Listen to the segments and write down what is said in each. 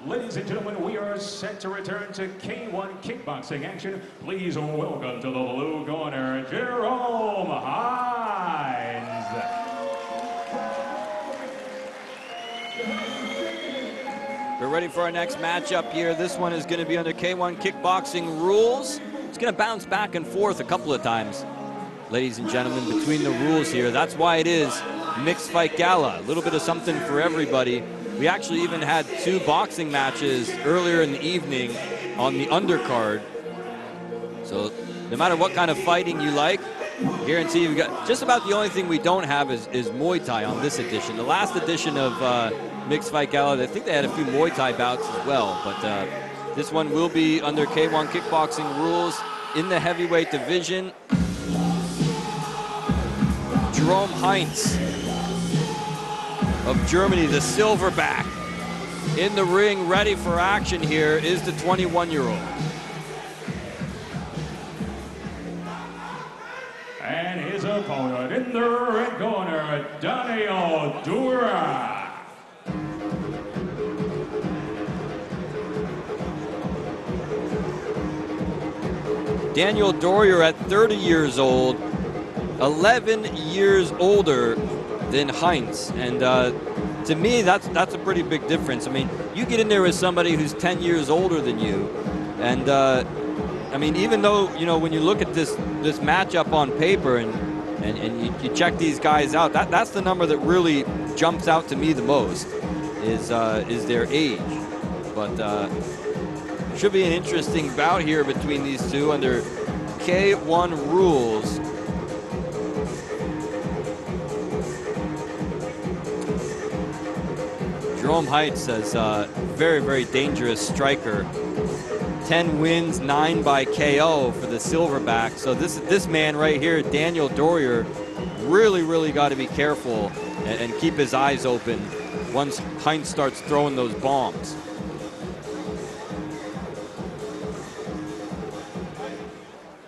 Ladies and gentlemen, we are set to return to K1 kickboxing action. Please welcome to the blue corner, Jerome Heinz. We're ready for our next matchup here. This one is going to be under K1 kickboxing rules. It's going to bounce back and forth a couple of times, ladies and gentlemen, between the rules here. That's why it is Mixed Fight Gala. A little bit of something for everybody. We actually even had 2 boxing matches earlier in the evening on the undercard. So no matter what kind of fighting you like, guarantee you've got just about the only thing we don't have is Muay Thai on this edition. The last edition of Mixed Fight Gala, I think they had a few Muay Thai bouts as well, but this one will be under K1 kickboxing rules in the heavyweight division. Jerome Heinz of Germany, the silverback, in the ring, ready for action here is the 21-year-old. And his opponent in the red corner, Dörrer. Daniel Dörrer at 30 years old, 11 years older than Heinz, and to me that's a pretty big difference. I mean, you get in there with somebody who's 10 years older than you, and I mean, even though, you know, when you look at this matchup on paper and you check these guys out, that's the number that really jumps out to me the most is their age. But should be an interesting bout here between these two under K1 rules. Jerome Heinz says very, very dangerous striker. 10 wins, 9 by KO for the silverback. So this man right here, Daniel Dörrer, really got to be careful and keep his eyes open once Heinz starts throwing those bombs.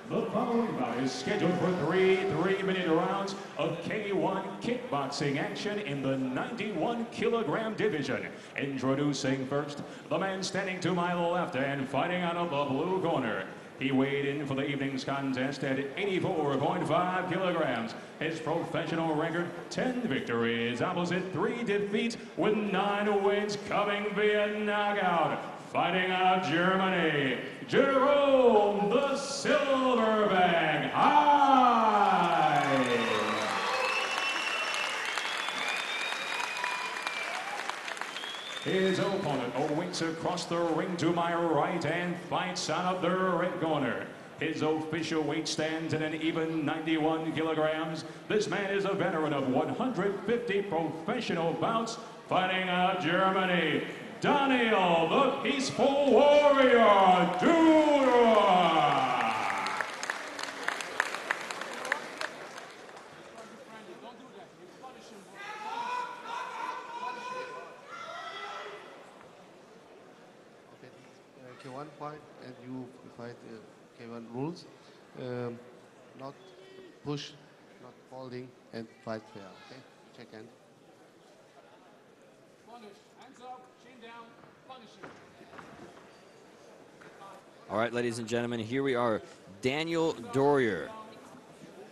The following bout is scheduled for 3 3-minute rounds of K1 kickboxing action in the 91-kilogram division. Introducing first, the man standing to my left and fighting out of the blue corner. He weighed in for the evening's contest at 84.5 kilograms. His professional record, 10 victories, opposite 3 defeats, with 9 wins coming via knockout. Fighting out of Germany, Jerome the Silverback Heinz. His opponent awaits across the ring to my right and fights out of the red corner. His official weight stands at an even 91 kilograms. This man is a veteran of 150 professional bouts, fighting out of Germany, Daniel, the Peaceful Warrior, Dörrer. K1 fight, and you fight K1 rules. Not push, not folding, and fight fair. Okay, check in. All right, ladies and gentlemen, here we are. Daniel Dörrer,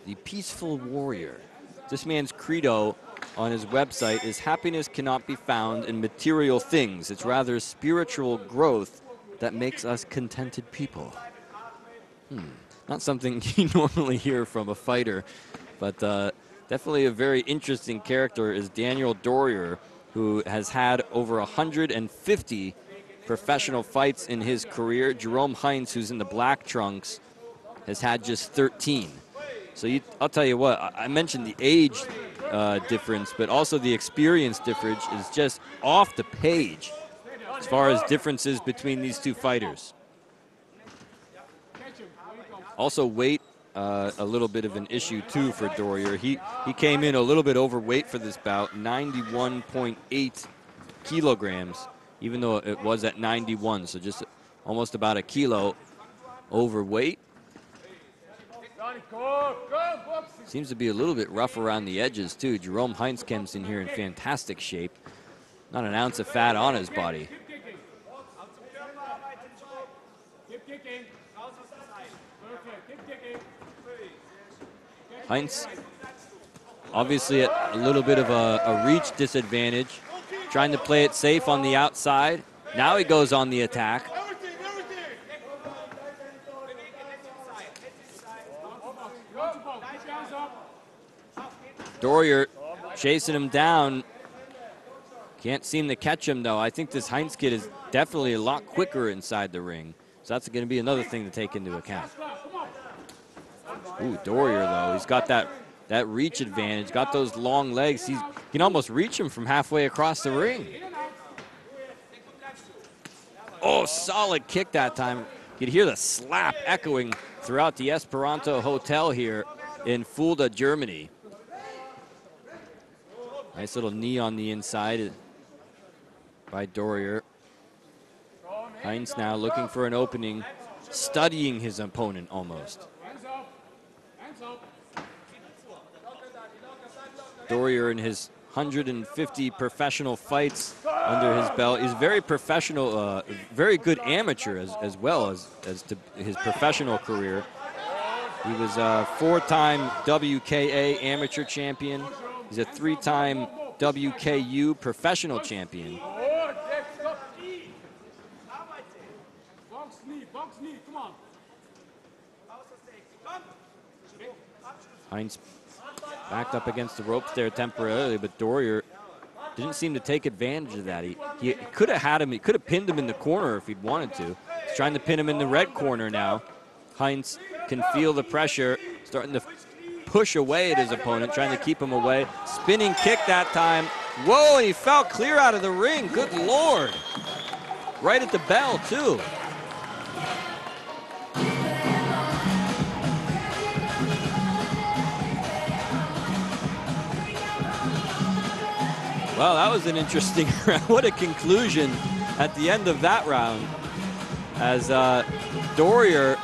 the Peaceful Warrior. This man's credo on his website is happiness cannot be found in material things. It's rather spiritual growth that makes us contented people. Not something you normally hear from a fighter, but definitely a very interesting character is Daniel Dörrer, who has had over 150 professional fights in his career. Jerome Heinz, who's in the black trunks, has had just 13. So I'll tell you what, I mentioned the age difference, but also the experience difference is just off the page as far as differences between these two fighters. Also weight, a little bit of an issue too for Dörrer. He came in a little bit overweight for this bout, 91.8 kilograms, even though it was at 91, so just almost about a kilo overweight. Seems to be a little bit rough around the edges too. Jerome Heinz comes in here in fantastic shape. Not an ounce of fat on his body. Heinz obviously at a little bit of a reach disadvantage, trying to play it safe on the outside. Now he goes on the attack. Dörrer chasing him down. Can't seem to catch him, though. I think this Heinz kid is definitely a lot quicker inside the ring. So that's going to be another thing to take into account. Ooh, Dörrer, though, he's got that reach advantage, got those long legs. He can almost reach him from halfway across the ring. Oh, solid kick that time. You could hear the slap echoing throughout the Esperanto Hotel here in Fulda, Germany. Nice little knee on the inside by Dörrer. Heinz now looking for an opening, studying his opponent almost. Dörrer in his 150 professional fights under his belt. He's very professional, very good amateur as well as to his professional career. He was a 4-time WKA amateur champion. He's a 3-time WKU professional champion. Heinz backed up against the ropes there temporarily, but Dörrer didn't seem to take advantage of that. He could have had him, he could have pinned him in the corner if he'd wanted to. He's trying to pin him in the red corner now. Heinz can feel the pressure, starting to push away at his opponent, trying to keep him away. Spinning kick that time. Whoa, and he fell clear out of the ring. Good Lord. Right at the bell, too. Well, that was an interesting round. What a conclusion at the end of that round, as Dörrer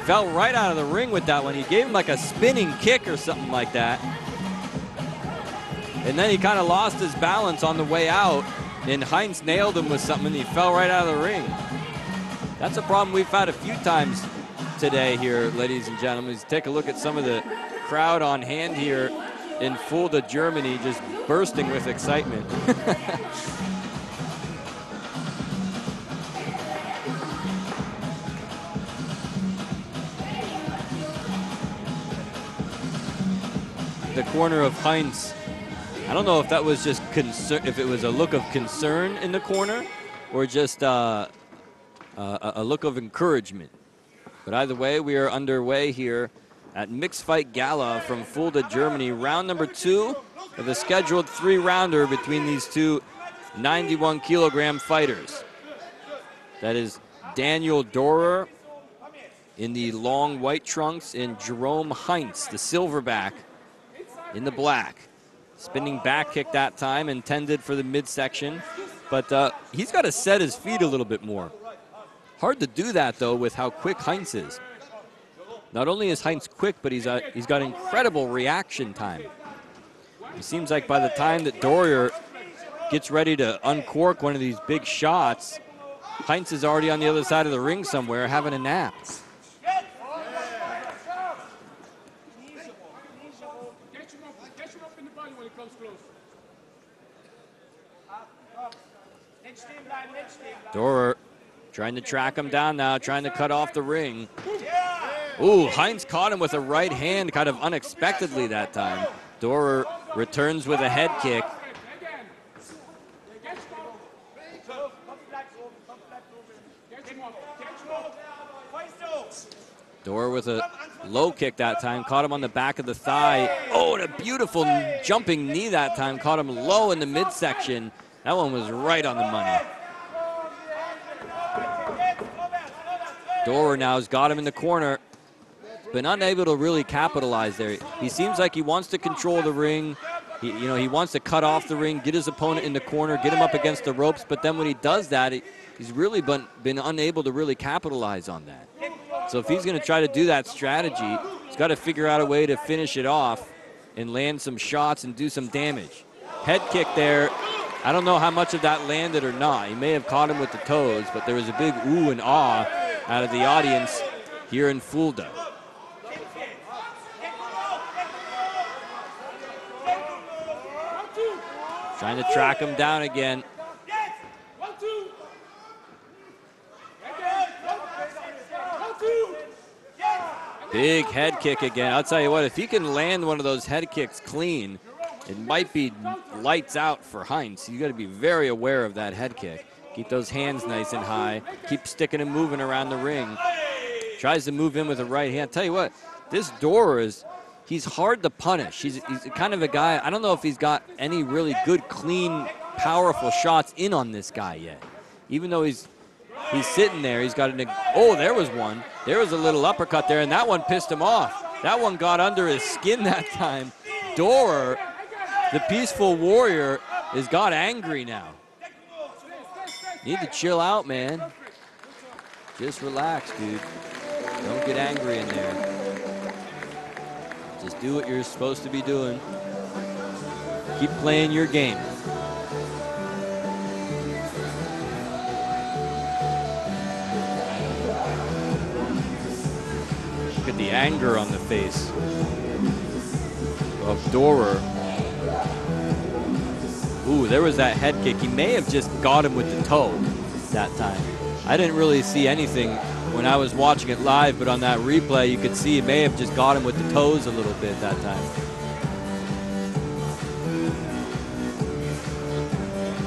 fell right out of the ring with that one. He gave him like a spinning kick or something like that. And then he kind of lost his balance on the way out, and Heinz nailed him with something, and he fell right out of the ring. That's a problem we've had a few times today here, ladies and gentlemen. Let's take a look at some of the crowd on hand here in Fulda, Germany, just bursting with excitement. The corner of Heinz. I don't know if that was just concern, if it was a look of concern in the corner, or just a look of encouragement. But either way, we are underway here at Mixed Fight Gala from Fulda, Germany. Round number 2 of the scheduled 3-rounder between these two 91-kilogram fighters. That is Daniel Dörrer in the long white trunks and Jerome Heinz, the silverback, in the black. Spinning back kick that time, intended for the midsection. But he's got to set his feet a little bit more. Hard to do that, though, with how quick Heinz is. Not only is Heinz quick, but he's got incredible reaction time. It seems like by the time that Dörrer gets ready to uncork one of these big shots, Heinz is already on the other side of the ring somewhere having a nap. Dörrer trying to track him down now, trying to cut off the ring. Ooh, Heinz caught him with a right hand kind of unexpectedly that time. Dörrer returns with a head kick. Dörrer with a low kick that time, caught him on the back of the thigh. Oh, and a beautiful jumping knee that time, caught him low in the midsection. That one was right on the money. Dörrer now has got him in the corner, but unable to really capitalize there. He seems like he wants to control the ring. He wants to cut off the ring, get his opponent in the corner, get him up against the ropes, but then when he does that, he's really been unable to really capitalize on that. So if he's going to try to do that strategy, he's got to figure out a way to finish it off and land some shots and do some damage. Head kick there. I don't know how much of that landed or not. He may have caught him with the toes, but there was a big ooh and ah out of the audience here in Fulda. Trying to track him down again. Big head kick again. I'll tell you what, if he can land one of those head kicks clean, it might be lights out for Heinz. You got to be very aware of that head kick. Keep those hands nice and high. Keep sticking and moving around the ring. Tries to move in with the right hand. Tell you what, this Dörrer he's hard to punish. He's kind of a guy, I don't know if he's got any really good, clean, powerful shots in on this guy yet. Even though he's sitting there, he's got oh, there was one. There was a little uppercut there, and that one pissed him off. That one got under his skin that time. Dörrer, the peaceful warrior, has got angry now. Need to chill out, man. Just relax, dude. Don't get angry in there. Just do what you're supposed to be doing. Keep playing your game. Look at the anger on the face of Dörrer. Ooh, there was that head kick. He may have just got him with the toe that time. I didn't really see anything when I was watching it live, but on that replay, you could see he may have just got him with the toes a little bit that time.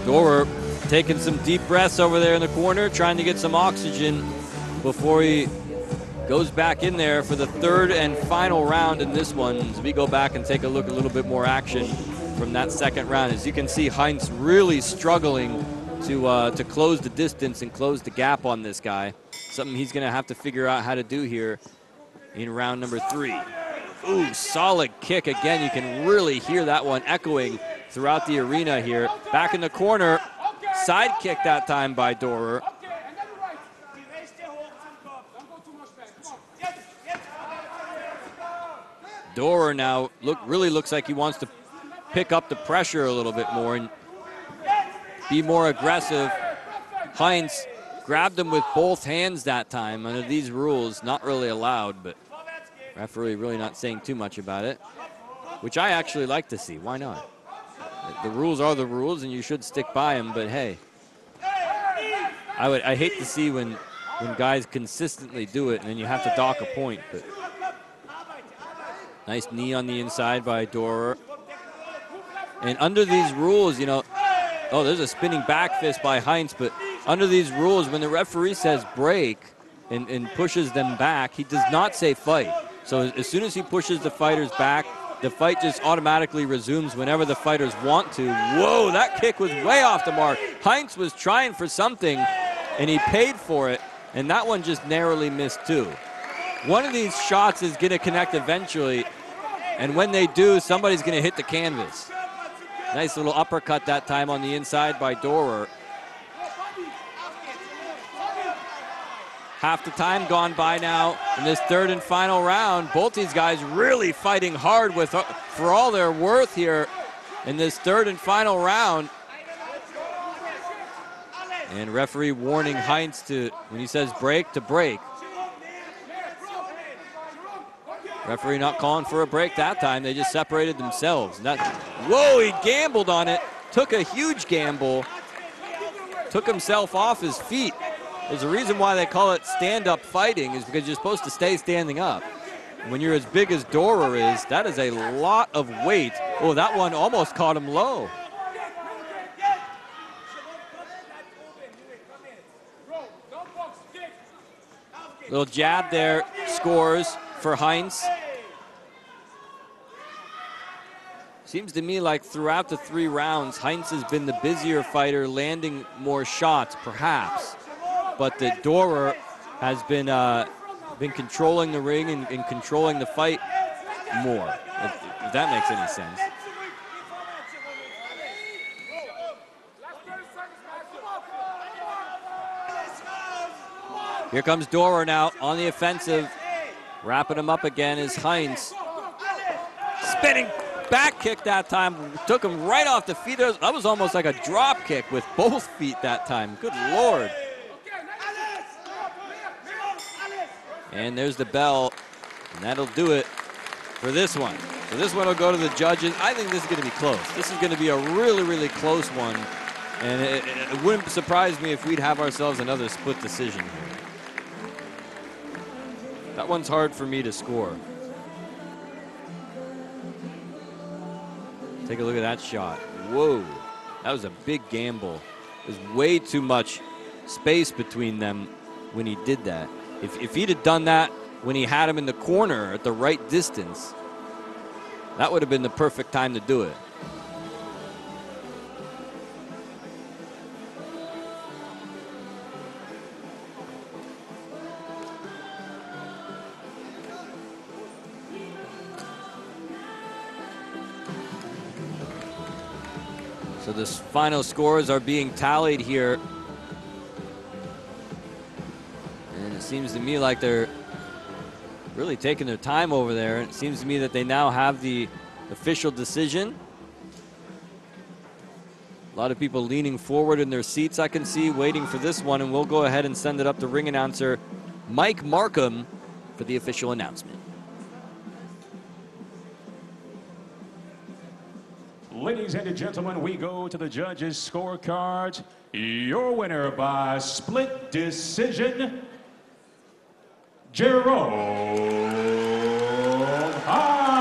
Dörrer taking some deep breaths over there in the corner, trying to get some oxygen before he goes back in there for the third and final round in this one. As we go back and take a look, a little bit more action from that second round. As you can see, Heinz really struggling to close the distance and close the gap on this guy. Something he's going to have to figure out how to do here in round number 3. Ooh, solid kick again. You can really hear that one echoing throughout the arena here. Back in the corner, side kick that time by Dörrer. Dörrer now really looks like he wants to pick up the pressure a little bit more and be more aggressive. Heinz grabbed him with both hands that time. Under these rules, not really allowed, but referee really not saying too much about it, which I actually like to see. Why not? The rules are the rules, and you should stick by them, but hey, I hate to see when guys consistently do it and then you have to dock a point. But nice knee on the inside by Dörrer. And under these rules, you know, oh, there's a spinning back fist by Heinz, but under these rules, when the referee says break and pushes them back, he does not say fight. So as soon as he pushes the fighters back, the fight just automatically resumes whenever the fighters want to. Whoa, that kick was way off the mark. Heinz was trying for something, and he paid for it, and that one just narrowly missed too. One of these shots is going to connect eventually, and when they do, somebody's going to hit the canvas. Nice little uppercut that time on the inside by Dörrer. Half the time gone by now in this third and final round. Both these guys really fighting hard for all their worth here in this third and final round. And referee warning Heinz to, when he says break, to break. Referee not calling for a break that time. They just separated themselves. Whoa, he gambled on it. Took a huge gamble. Took himself off his feet. There's a reason why they call it stand-up fighting, is because you're supposed to stay standing up. When you're as big as Dörrer is, that is a lot of weight. Oh, that one almost caught him low. Little jab there, scores for Heinz. Seems to me like throughout the 3 rounds, Heinz has been the busier fighter, landing more shots, perhaps. But that Dörrer has been controlling the ring and controlling the fight more, if that makes any sense. Here comes Dörrer now on the offensive. Wrapping him up again is Heinz. Spinning back kick that time. Took him right off the feet. That was almost like a drop kick with both feet that time. Good Lord. And there's the bell, and that'll do it for this one. So this one will go to the judges. I think this is going to be close. This is going to be a really, really close one. And it wouldn't surprise me if we'd have ourselves another split decision here. That one's hard for me to score. Take a look at that shot. Whoa, that was a big gamble. There's way too much space between them when he did that. If he'd have done that when he had him in the corner at the right distance, that would have been the perfect time to do it. So the final scores are being tallied here. And it seems to me like they're really taking their time over there. It seems to me that they now have the official decision. A lot of people leaning forward in their seats, I can see, waiting for this one. And we'll go ahead and send it up to ring announcer Mike Markham for the official announcement. Ladies and gentlemen, we go to the judges' scorecards. Your winner by split decision, Jerome Heinz.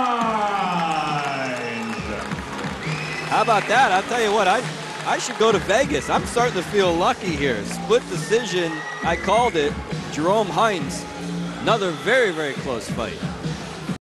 How about that? I'll tell you what, I should go to Vegas. I'm starting to feel lucky here. Split decision, I called it. Jerome Heinz, another very, very close fight.